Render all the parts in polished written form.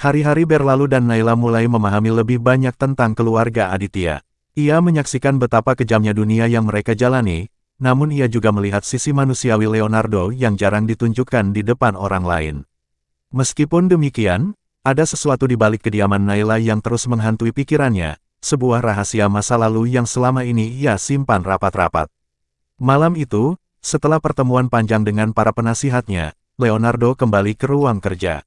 Hari-hari berlalu dan Naila mulai memahami lebih banyak tentang keluarga Aditya. Ia menyaksikan betapa kejamnya dunia yang mereka jalani, namun ia juga melihat sisi manusiawi Leonardo yang jarang ditunjukkan di depan orang lain. Meskipun demikian, ada sesuatu di balik kediaman Naila yang terus menghantui pikirannya, sebuah rahasia masa lalu yang selama ini ia simpan rapat-rapat. Malam itu, setelah pertemuan panjang dengan para penasihatnya, Leonardo kembali ke ruang kerja.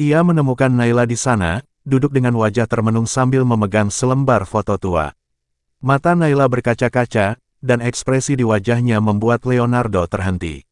Ia menemukan Naila di sana, duduk dengan wajah termenung sambil memegang selembar foto tua. Mata Naila berkaca-kaca, dan ekspresi di wajahnya membuat Leonardo terhenti.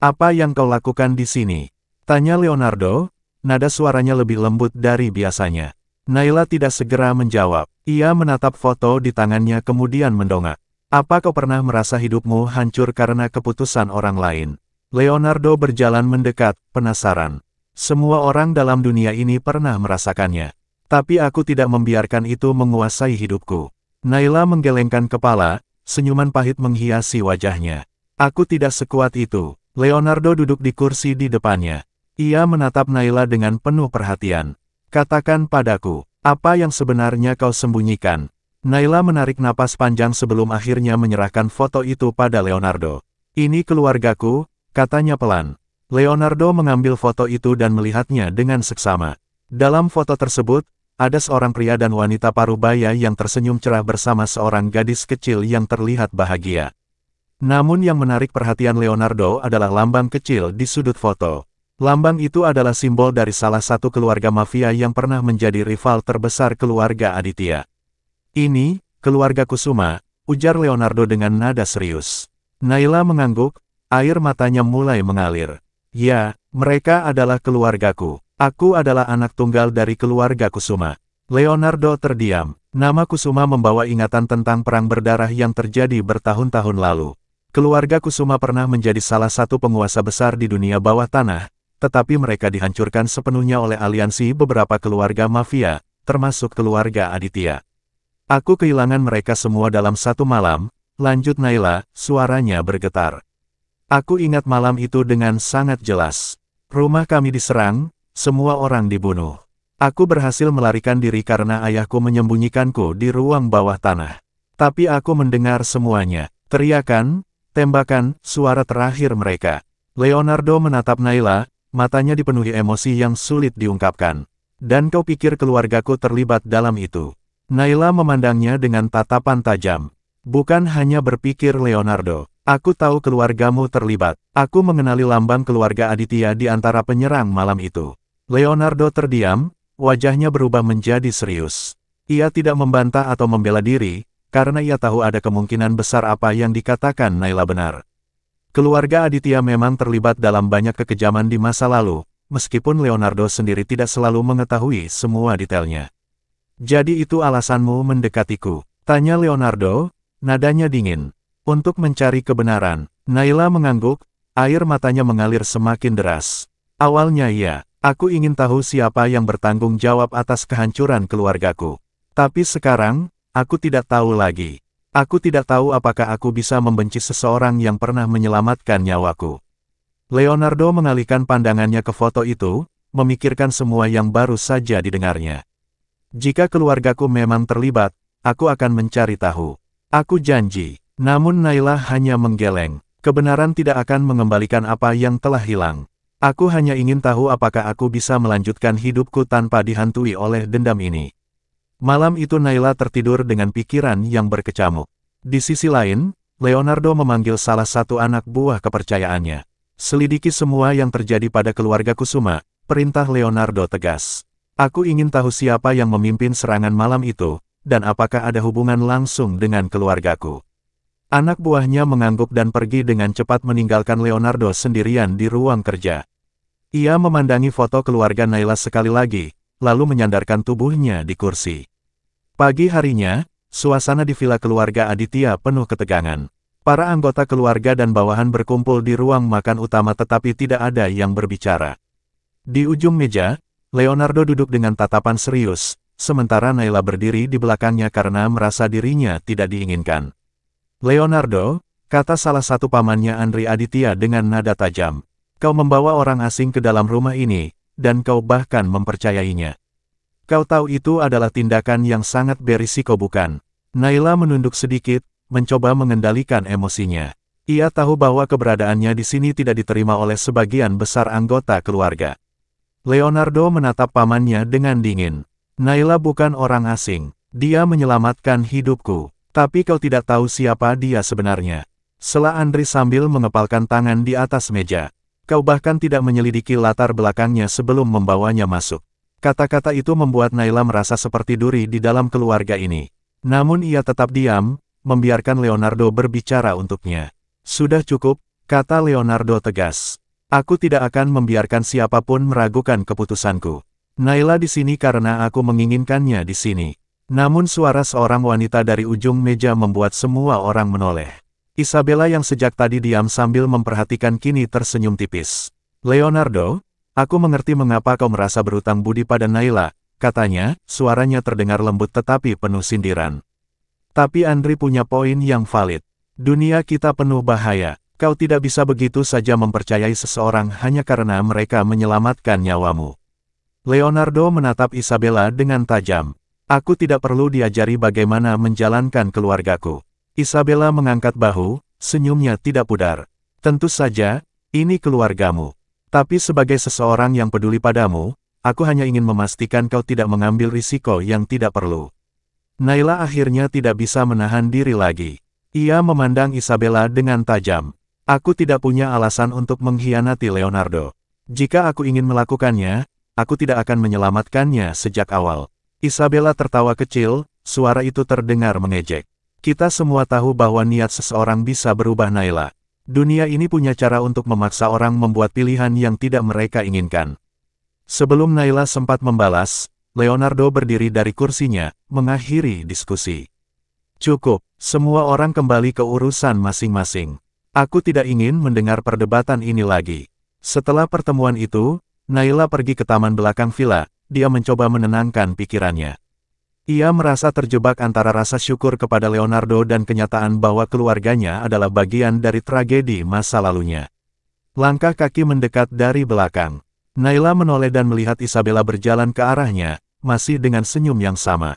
"Apa yang kau lakukan di sini?" tanya Leonardo, nada suaranya lebih lembut dari biasanya. Naila tidak segera menjawab. Ia menatap foto di tangannya kemudian mendongak. "Apa kau pernah merasa hidupmu hancur karena keputusan orang lain?" Leonardo berjalan mendekat, penasaran. "Semua orang dalam dunia ini pernah merasakannya. Tapi aku tidak membiarkan itu menguasai hidupku." Naila menggelengkan kepala, senyuman pahit menghiasi wajahnya. "Aku tidak sekuat itu." Leonardo duduk di kursi di depannya. Ia menatap Naila dengan penuh perhatian. "Katakan padaku, apa yang sebenarnya kau sembunyikan?" Naila menarik napas panjang sebelum akhirnya menyerahkan foto itu pada Leonardo. "Ini keluargaku," katanya pelan. Leonardo mengambil foto itu dan melihatnya dengan seksama. Dalam foto tersebut, ada seorang pria dan wanita parubaya yang tersenyum cerah bersama seorang gadis kecil yang terlihat bahagia. Namun yang menarik perhatian Leonardo adalah lambang kecil di sudut foto. Lambang itu adalah simbol dari salah satu keluarga mafia yang pernah menjadi rival terbesar keluarga Aditya. "Ini, keluarga Kusuma," ujar Leonardo dengan nada serius. Naila mengangguk, air matanya mulai mengalir. "Ya, mereka adalah keluargaku. Aku adalah anak tunggal dari keluarga Kusuma." Leonardo terdiam. Nama Kusuma membawa ingatan tentang perang berdarah yang terjadi bertahun-tahun lalu. Keluarga Kusuma pernah menjadi salah satu penguasa besar di dunia bawah tanah, tetapi mereka dihancurkan sepenuhnya oleh aliansi beberapa keluarga mafia, termasuk keluarga Aditya. "Aku kehilangan mereka semua dalam satu malam," lanjut Naila, suaranya bergetar. "Aku ingat malam itu dengan sangat jelas. Rumah kami diserang, semua orang dibunuh. Aku berhasil melarikan diri karena ayahku menyembunyikanku di ruang bawah tanah. Tapi aku mendengar semuanya. Teriakan, tembakan, suara terakhir mereka." Leonardo menatap Naila, matanya dipenuhi emosi yang sulit diungkapkan. "Dan kau pikir keluargaku terlibat dalam itu?" Naila memandangnya dengan tatapan tajam. "Bukan hanya berpikir Leonardo. Aku tahu keluargamu terlibat. Aku mengenali lambang keluarga Aditya di antara penyerang malam itu." Leonardo terdiam, wajahnya berubah menjadi serius. Ia tidak membantah atau membela diri, karena ia tahu ada kemungkinan besar apa yang dikatakan Naila benar. Keluarga Aditya memang terlibat dalam banyak kekejaman di masa lalu, meskipun Leonardo sendiri tidak selalu mengetahui semua detailnya. "Jadi itu alasanmu mendekatiku?" tanya Leonardo, nadanya dingin. "Untuk mencari kebenaran." Naila mengangguk, air matanya mengalir semakin deras. "Awalnya iya. Aku ingin tahu siapa yang bertanggung jawab atas kehancuran keluargaku. Tapi sekarang, aku tidak tahu lagi. Aku tidak tahu apakah aku bisa membenci seseorang yang pernah menyelamatkan nyawaku." Leonardo mengalihkan pandangannya ke foto itu, memikirkan semua yang baru saja didengarnya. "Jika keluargaku memang terlibat, aku akan mencari tahu. Aku janji." Namun Naila hanya menggeleng. "Kebenaran tidak akan mengembalikan apa yang telah hilang. Aku hanya ingin tahu apakah aku bisa melanjutkan hidupku tanpa dihantui oleh dendam ini." Malam itu Naila tertidur dengan pikiran yang berkecamuk. Di sisi lain, Leonardo memanggil salah satu anak buah kepercayaannya. "Selidiki semua yang terjadi pada keluarga Kusuma," perintah Leonardo tegas. "Aku ingin tahu siapa yang memimpin serangan malam itu, dan apakah ada hubungan langsung dengan keluargaku." Anak buahnya mengangguk dan pergi dengan cepat meninggalkan Leonardo sendirian di ruang kerja. Ia memandangi foto keluarga Naila sekali lagi, lalu menyandarkan tubuhnya di kursi. Pagi harinya, suasana di villa keluarga Aditya penuh ketegangan. Para anggota keluarga dan bawahan berkumpul di ruang makan utama tetapi tidak ada yang berbicara. Di ujung meja, Leonardo duduk dengan tatapan serius, sementara Naila berdiri di belakangnya karena merasa dirinya tidak diinginkan. "Leonardo," kata salah satu pamannya Andri Aditya dengan nada tajam, "kau membawa orang asing ke dalam rumah ini, dan kau bahkan mempercayainya. Kau tahu itu adalah tindakan yang sangat berisiko bukan? Naila menunduk sedikit, mencoba mengendalikan emosinya. Ia tahu bahwa keberadaannya di sini tidak diterima oleh sebagian besar anggota keluarga. Leonardo menatap pamannya dengan dingin. Naila bukan orang asing. Dia menyelamatkan hidupku. Tapi kau tidak tahu siapa dia sebenarnya. Sela Andri sambil mengepalkan tangan di atas meja. Kau bahkan tidak menyelidiki latar belakangnya sebelum membawanya masuk. Kata-kata itu membuat Naila merasa seperti duri di dalam keluarga ini. Namun ia tetap diam, membiarkan Leonardo berbicara untuknya. Sudah cukup, kata Leonardo tegas. Aku tidak akan membiarkan siapapun meragukan keputusanku. Naila di sini karena aku menginginkannya di sini. Namun suara seorang wanita dari ujung meja membuat semua orang menoleh. Isabella yang sejak tadi diam sambil memperhatikan kini tersenyum tipis. Leonardo, aku mengerti mengapa kau merasa berutang budi pada Naila, katanya, suaranya terdengar lembut tetapi penuh sindiran. Tapi Andri punya poin yang valid. Dunia kita penuh bahaya. Kau tidak bisa begitu saja mempercayai seseorang hanya karena mereka menyelamatkan nyawamu. Leonardo menatap Isabella dengan tajam. Aku tidak perlu diajari bagaimana menjalankan keluargaku. Isabella mengangkat bahu, senyumnya tidak pudar. Tentu saja, ini keluargamu. Tapi sebagai seseorang yang peduli padamu, aku hanya ingin memastikan kau tidak mengambil risiko yang tidak perlu. Naila akhirnya tidak bisa menahan diri lagi. Ia memandang Isabella dengan tajam. Aku tidak punya alasan untuk mengkhianati Leonardo. Jika aku ingin melakukannya, aku tidak akan menyelamatkannya sejak awal. Isabella tertawa kecil, suara itu terdengar mengejek. Kita semua tahu bahwa niat seseorang bisa berubah Naila. Dunia ini punya cara untuk memaksa orang membuat pilihan yang tidak mereka inginkan. Sebelum Naila sempat membalas, Leonardo berdiri dari kursinya, mengakhiri diskusi. Cukup, semua orang kembali ke urusan masing-masing. Aku tidak ingin mendengar perdebatan ini lagi. Setelah pertemuan itu, Naila pergi ke taman belakang villa, dia mencoba menenangkan pikirannya. Ia merasa terjebak antara rasa syukur kepada Leonardo dan kenyataan bahwa keluarganya adalah bagian dari tragedi masa lalunya. Langkah kaki mendekat dari belakang. Naila menoleh dan melihat Isabella berjalan ke arahnya, masih dengan senyum yang sama.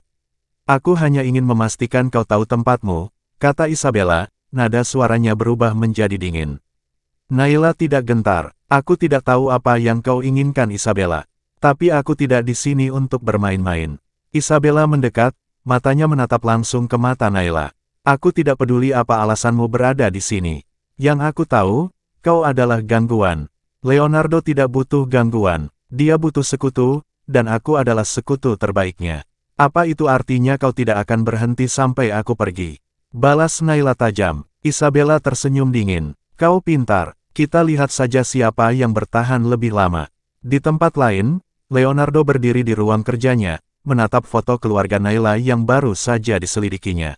Aku hanya ingin memastikan kau tahu tempatmu, kata Isabella, nada suaranya berubah menjadi dingin. Naila tidak gentar. Aku tidak tahu apa yang kau inginkan Isabella. Tapi aku tidak di sini untuk bermain-main. Isabella mendekat, matanya menatap langsung ke mata Naila. Aku tidak peduli apa alasanmu berada di sini. Yang aku tahu, kau adalah gangguan. Leonardo tidak butuh gangguan. Dia butuh sekutu, dan aku adalah sekutu terbaiknya. Apa itu artinya kau tidak akan berhenti sampai aku pergi? Balas Naila tajam. Isabella tersenyum dingin. Kau pintar, kita lihat saja siapa yang bertahan lebih lama. Di tempat lain, Leonardo berdiri di ruang kerjanya, menatap foto keluarga Naila yang baru saja diselidikinya.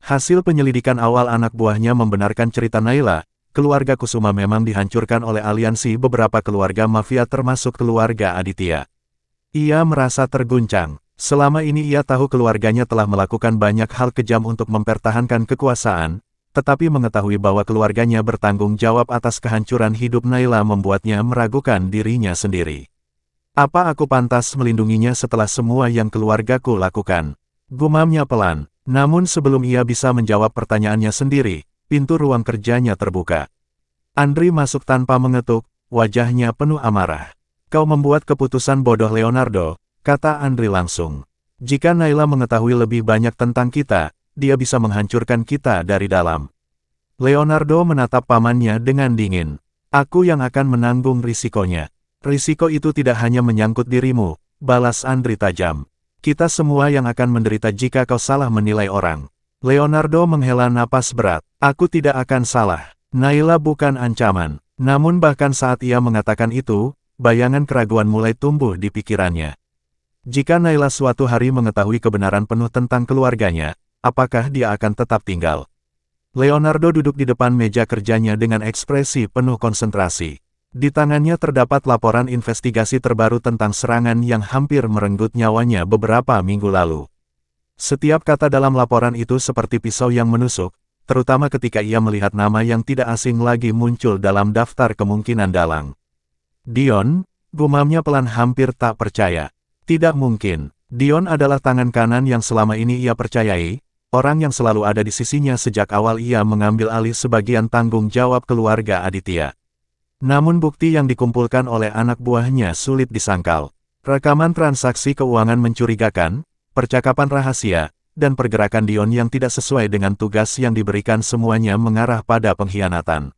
Hasil penyelidikan awal anak buahnya membenarkan cerita Naila, keluarga Kusuma memang dihancurkan oleh aliansi beberapa keluarga mafia termasuk keluarga Aditya. Ia merasa terguncang. Selama ini ia tahu keluarganya telah melakukan banyak hal kejam untuk mempertahankan kekuasaan, tetapi mengetahui bahwa keluarganya bertanggung jawab atas kehancuran hidup Naila membuatnya meragukan dirinya sendiri. Apa aku pantas melindunginya setelah semua yang keluargaku lakukan? Gumamnya pelan. Namun sebelum ia bisa menjawab pertanyaannya sendiri, pintu ruang kerjanya terbuka. Andri masuk tanpa mengetuk, wajahnya penuh amarah. Kau membuat keputusan bodoh Leonardo, kata Andri langsung. Jika Naila mengetahui lebih banyak tentang kita, dia bisa menghancurkan kita dari dalam. Leonardo menatap pamannya dengan dingin. Aku yang akan menanggung risikonya. Risiko itu tidak hanya menyangkut dirimu, balas Andri tajam. Kita semua yang akan menderita jika kau salah menilai orang. Leonardo menghela napas berat. Aku tidak akan salah. Naila bukan ancaman. Namun bahkan saat ia mengatakan itu, bayangan keraguan mulai tumbuh di pikirannya. Jika Naila suatu hari mengetahui kebenaran penuh tentang keluarganya, apakah dia akan tetap tinggal? Leonardo duduk di depan meja kerjanya dengan ekspresi penuh konsentrasi. Di tangannya terdapat laporan investigasi terbaru tentang serangan yang hampir merenggut nyawanya beberapa minggu lalu. Setiap kata dalam laporan itu seperti pisau yang menusuk, terutama ketika ia melihat nama yang tidak asing lagi muncul dalam daftar kemungkinan dalang. Dion, Gumamnya pelan hampir tak percaya. Tidak mungkin. Dion adalah tangan kanan yang selama ini ia percayai, orang yang selalu ada di sisinya sejak awal ia mengambil alih sebagian tanggung jawab keluarga Aditya. Namun bukti yang dikumpulkan oleh anak buahnya sulit disangkal. Rekaman transaksi keuangan mencurigakan, percakapan rahasia, dan pergerakan Dion yang tidak sesuai dengan tugas yang diberikan semuanya mengarah pada pengkhianatan.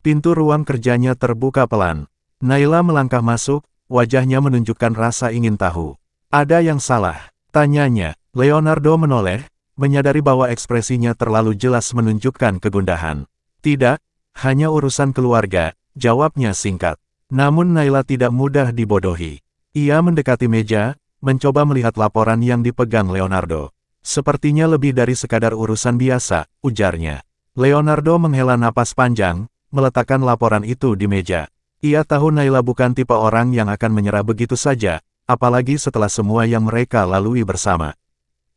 Pintu ruang kerjanya terbuka pelan. Naila melangkah masuk, wajahnya menunjukkan rasa ingin tahu. Ada yang salah? Tanyanya. Leonardo menoleh, menyadari bahwa ekspresinya terlalu jelas menunjukkan kegundahan. Tidak, hanya urusan keluarga, jawabnya singkat. Namun Naila tidak mudah dibodohi. Ia mendekati meja, mencoba melihat laporan yang dipegang Leonardo. Sepertinya lebih dari sekadar urusan biasa, ujarnya. Leonardo menghela napas panjang, meletakkan laporan itu di meja. Ia tahu Naila bukan tipe orang yang akan menyerah begitu saja, apalagi setelah semua yang mereka lalui bersama.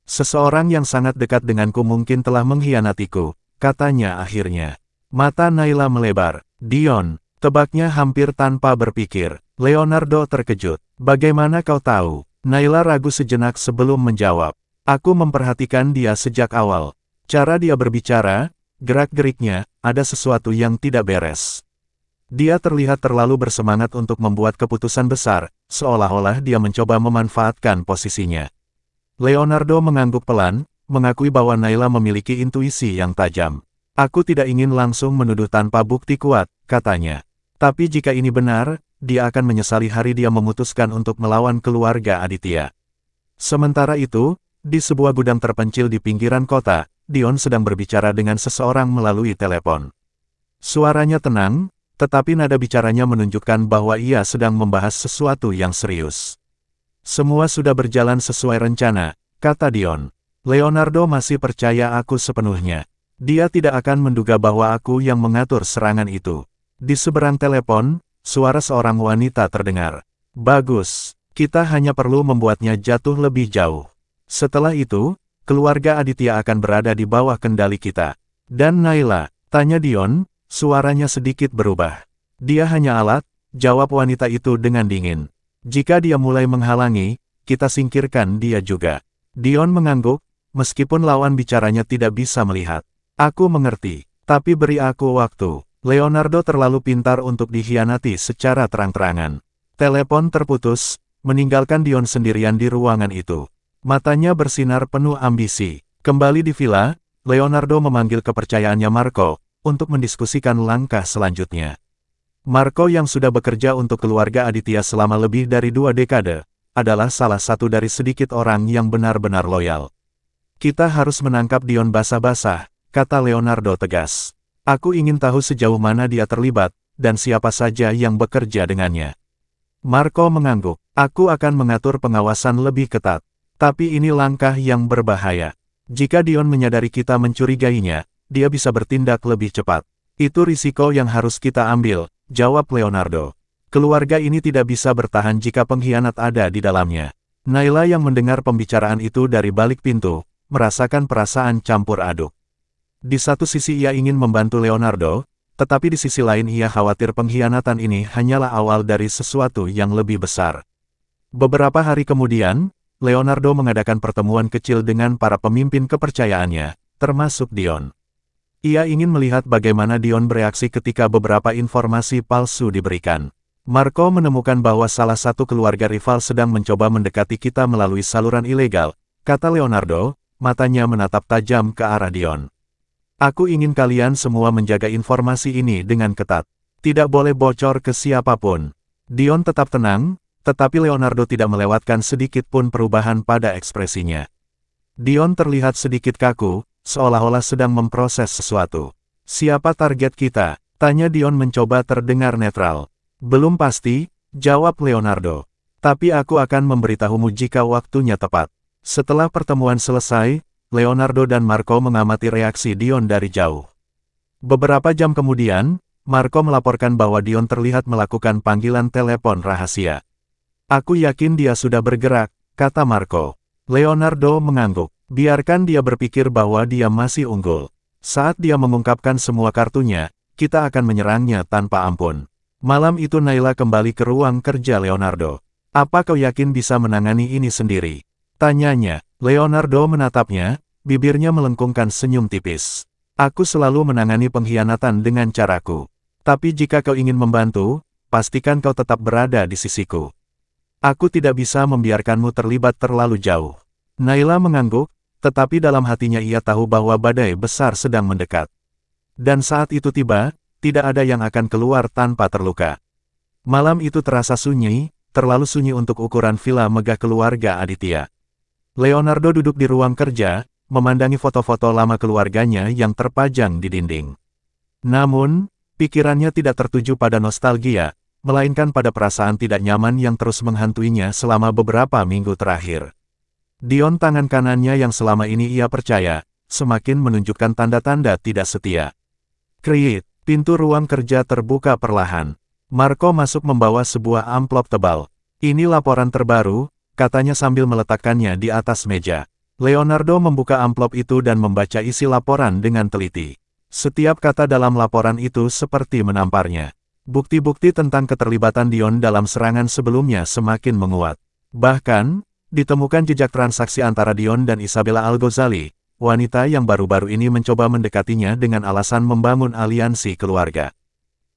Seseorang yang sangat dekat denganku mungkin telah mengkhianatiku, katanya akhirnya. Mata Naila melebar. Dion, tebaknya hampir tanpa berpikir. Leonardo terkejut. Bagaimana kau tahu? Naila ragu sejenak sebelum menjawab. Aku memperhatikan dia sejak awal. Cara dia berbicara, gerak-geriknya, ada sesuatu yang tidak beres. Dia terlihat terlalu bersemangat untuk membuat keputusan besar, seolah-olah dia mencoba memanfaatkan posisinya. Leonardo mengangguk pelan, mengakui bahwa Naila memiliki intuisi yang tajam. Aku tidak ingin langsung menuduh tanpa bukti kuat, katanya. Tapi jika ini benar, dia akan menyesali hari dia memutuskan untuk melawan keluarga Aditya. Sementara itu, di sebuah gudang terpencil di pinggiran kota, Dion sedang berbicara dengan seseorang melalui telepon. Suaranya tenang, tetapi nada bicaranya menunjukkan bahwa ia sedang membahas sesuatu yang serius. Semua sudah berjalan sesuai rencana, kata Dion. Leonardo masih percaya aku sepenuhnya. Dia tidak akan menduga bahwa aku yang mengatur serangan itu. Di seberang telepon, suara seorang wanita terdengar. Bagus, kita hanya perlu membuatnya jatuh lebih jauh. Setelah itu, keluarga Aditya akan berada di bawah kendali kita. Dan Naila, tanya Dion, suaranya sedikit berubah. Dia hanya alat, jawab wanita itu dengan dingin. Jika dia mulai menghalangi, kita singkirkan dia juga. Dion mengangguk, meskipun lawan bicaranya tidak bisa melihat. Aku mengerti, tapi beri aku waktu. Leonardo terlalu pintar untuk dikhianati secara terang-terangan. Telepon terputus, meninggalkan Dion sendirian di ruangan itu. Matanya bersinar penuh ambisi. Kembali di villa, Leonardo memanggil kepercayaannya Marco, untuk mendiskusikan langkah selanjutnya. Marco yang sudah bekerja untuk keluarga Aditya selama lebih dari 2 dekade, adalah salah satu dari sedikit orang yang benar-benar loyal. Kita harus menangkap Dion basah-basah, kata Leonardo tegas. Aku ingin tahu sejauh mana dia terlibat, dan siapa saja yang bekerja dengannya. Marco mengangguk. Aku akan mengatur pengawasan lebih ketat. Tapi ini langkah yang berbahaya. Jika Dion menyadari kita mencurigainya, dia bisa bertindak lebih cepat. Itu risiko yang harus kita ambil, jawab Leonardo. Keluarga ini tidak bisa bertahan jika pengkhianat ada di dalamnya. Naila yang mendengar pembicaraan itu dari balik pintu, merasakan perasaan campur aduk. Di satu sisi ia ingin membantu Leonardo, tetapi di sisi lain ia khawatir pengkhianatan ini hanyalah awal dari sesuatu yang lebih besar. Beberapa hari kemudian, Leonardo mengadakan pertemuan kecil dengan para pemimpin kepercayaannya, termasuk Dion. Ia ingin melihat bagaimana Dion bereaksi ketika beberapa informasi palsu diberikan. Marco menemukan bahwa salah satu keluarga rival sedang mencoba mendekati kita melalui saluran ilegal, kata Leonardo, matanya menatap tajam ke arah Dion. Aku ingin kalian semua menjaga informasi ini dengan ketat. Tidak boleh bocor ke siapapun. Dion tetap tenang, tetapi Leonardo tidak melewatkan sedikit pun perubahan pada ekspresinya. Dion terlihat sedikit kaku, seolah-olah sedang memproses sesuatu. Siapa target kita? Tanya Dion mencoba terdengar netral. Belum pasti, jawab Leonardo. Tapi aku akan memberitahumu jika waktunya tepat. Setelah pertemuan selesai, Leonardo dan Marco mengamati reaksi Dion dari jauh. Beberapa jam kemudian, Marco melaporkan bahwa Dion terlihat melakukan panggilan telepon rahasia. Aku yakin dia sudah bergerak, kata Marco. Leonardo mengangguk. Biarkan dia berpikir bahwa dia masih unggul. Saat dia mengungkapkan semua kartunya, kita akan menyerangnya tanpa ampun. Malam itu Naila kembali ke ruang kerja Leonardo. Apa kau yakin bisa menangani ini sendiri? Tanyanya. Leonardo menatapnya, bibirnya melengkungkan senyum tipis. Aku selalu menangani pengkhianatan dengan caraku. Tapi jika kau ingin membantu, pastikan kau tetap berada di sisiku. Aku tidak bisa membiarkanmu terlibat terlalu jauh. Naila mengangguk, tetapi dalam hatinya ia tahu bahwa badai besar sedang mendekat. Dan saat itu tiba, tidak ada yang akan keluar tanpa terluka. Malam itu terasa sunyi, terlalu sunyi untuk ukuran villa megah keluarga Aditya. Leonardo duduk di ruang kerja, memandangi foto-foto lama keluarganya yang terpajang di dinding. Namun, pikirannya tidak tertuju pada nostalgia, melainkan pada perasaan tidak nyaman yang terus menghantuinya selama beberapa minggu terakhir. Dion, tangan kanannya yang selama ini ia percaya, semakin menunjukkan tanda-tanda tidak setia. Kriit. Pintu ruang kerja terbuka perlahan. Marco masuk membawa sebuah amplop tebal. Ini laporan terbaru, katanya sambil meletakkannya di atas meja. Leonardo membuka amplop itu dan membaca isi laporan dengan teliti. Setiap kata dalam laporan itu seperti menamparnya. Bukti-bukti tentang keterlibatan Dion dalam serangan sebelumnya semakin menguat. Bahkan, ditemukan jejak transaksi antara Dion dan Isabella Al-Ghazali, wanita yang baru-baru ini mencoba mendekatinya dengan alasan membangun aliansi keluarga.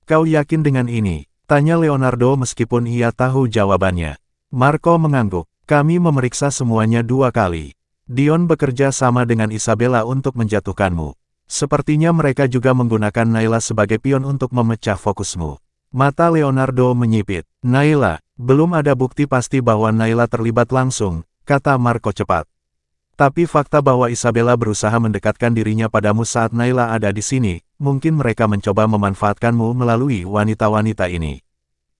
Kau yakin dengan ini? Tanya Leonardo meskipun ia tahu jawabannya. Marco mengangguk. Kami memeriksa semuanya 2 kali. Dion bekerja sama dengan Isabella untuk menjatuhkanmu. Sepertinya mereka juga menggunakan Naila sebagai pion untuk memecah fokusmu. Mata Leonardo menyipit. Naila, belum ada bukti pasti bahwa Naila terlibat langsung, kata Marco cepat. Tapi fakta bahwa Isabella berusaha mendekatkan dirinya padamu saat Naila ada di sini, mungkin mereka mencoba memanfaatkanmu melalui wanita-wanita ini.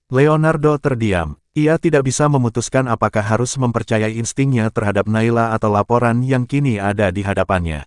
Leonardo terdiam. Ia tidak bisa memutuskan apakah harus mempercayai instingnya terhadap Naila atau laporan yang kini ada di hadapannya.